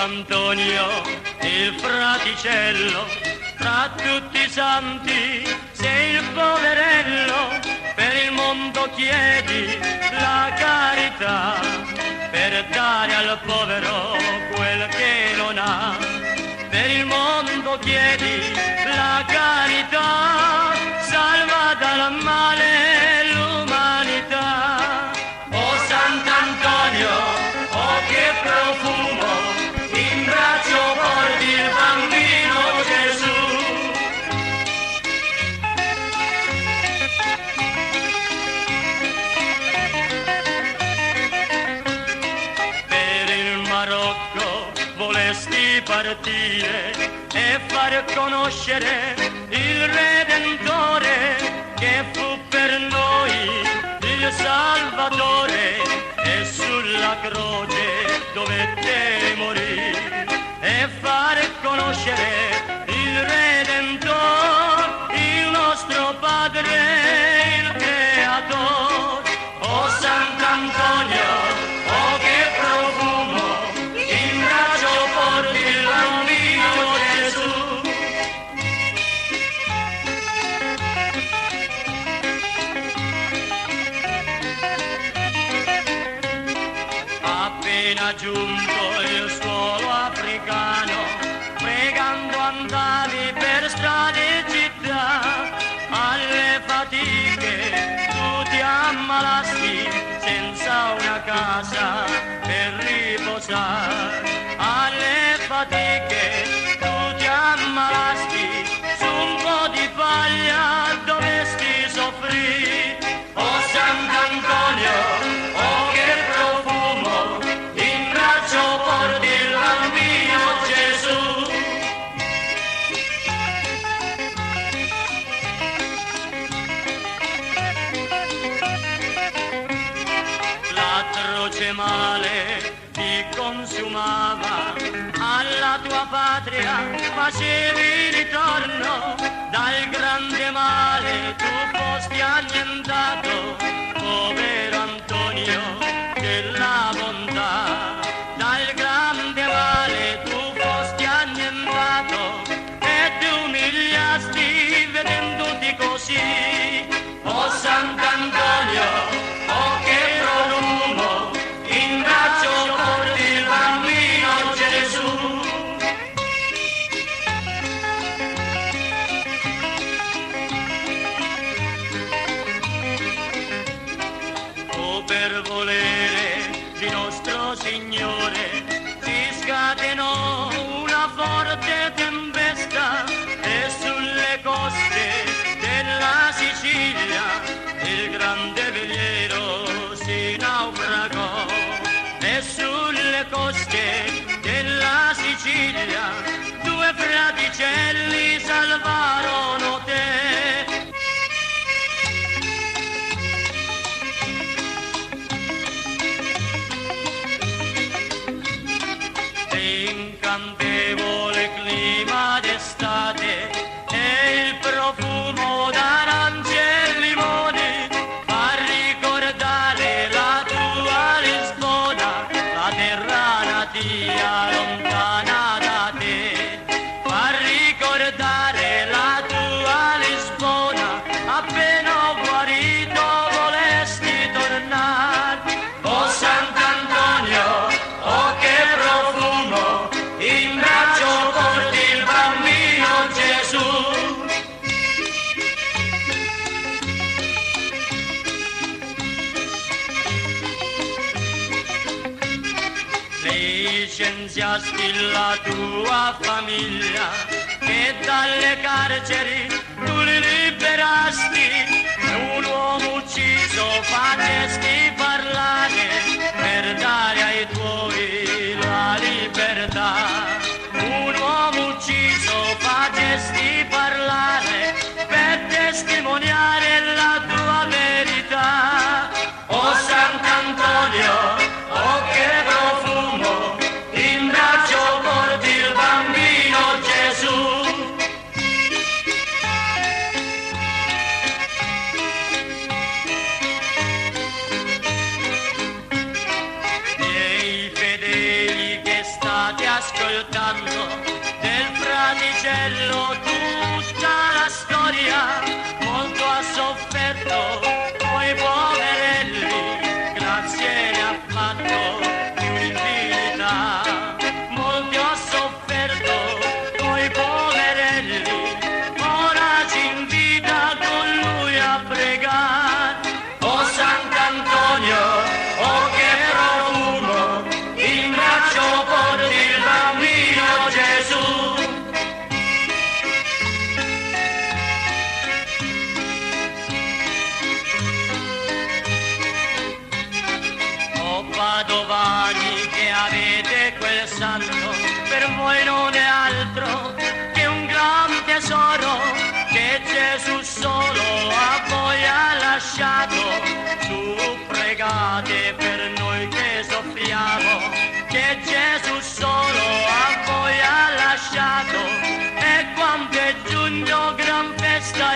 Sant'Antonio, il fraticello, tra tutti i santi sei il poverello, per il mondo chiedi la carità, per dare al povero quel che non ha. Per il mondo chiedi la carità, salva dal male l'umanità. Oh Sant'Antonio, oh che profumo, in braccio porti il bambino Gesù. Per il Marocco volesti partire e far conoscere il Redentore, che fu per noi il Salvatore, e sulla croce dovette morire, e far conoscere il Redentore, il nostro Padre, il Creatore. Oh Sant'Antonio, oh che profumo, in braccio porti il bambino Gesù. Appena giunto il suolo africano, pregando andavi per strade e città, alle fatiche tu ti ammalasti, senza una casa per riposare. Alle fatiche tu ti ammalasti, su un po' di paglia dovesti soffrire. Oh Sant'Antonio, oh che profumo, in braccio porti il bambino Gesù. L'atroce male ti consumava, alla tua patria facevi ritorno, dal grande male tu fosti annientato, povero Antonio della bontà. Dal grande male tu fosti annientato e ti umiliasti vedendoti così. Oh Sant'Antonio, oh che profumo, in braccio porti il bambino Gesù. Oh, per volere di nostro Signore si scatenò una forte tempesta, e sulle coste della Sicilia il grande veliero si naufragò. E sulle coste della Sicilia due fraticelli salvarono te. Incantevole clima d'estate e il profumo d'arance e limoni fa ricordare la tua Lisbona, la terra natia lontana da te. Fa ricordare la tua Lisbona, appena guarito volesti tornare. Oh Sant'Antonio, oh che profumo, in braccio porti il bambino Gesù. Licenziasti la tua famiglia, che dalle carceri tu li liberasti. Un uomo ucciso facesti parlare, per dare ai tuoi la libertà. Un uomo ucciso facesti parlare, per testimoniare la tua verità. Oh Sant'Antonio, oh che profumo, in braccio porti il bambino Gesù. canto del fraticello tutta la storia, molto ha sofferto coi poverelli, grazie ne ha fatto di un'infinità. Molto ha sofferto coi poverelli, ora ci invita con lui a pregare. Oh Sant'Antonio, oh che profumo, in braccio porti il bambino Gesù. Oh padovani che avete quel santo, per voi non è altro che un gran tesoro che Gesù solo a voi ha lasciato. Su pregate per noi che soffriamo, che Gesù solo a voi ha lasciato. E quando è giugno gran festa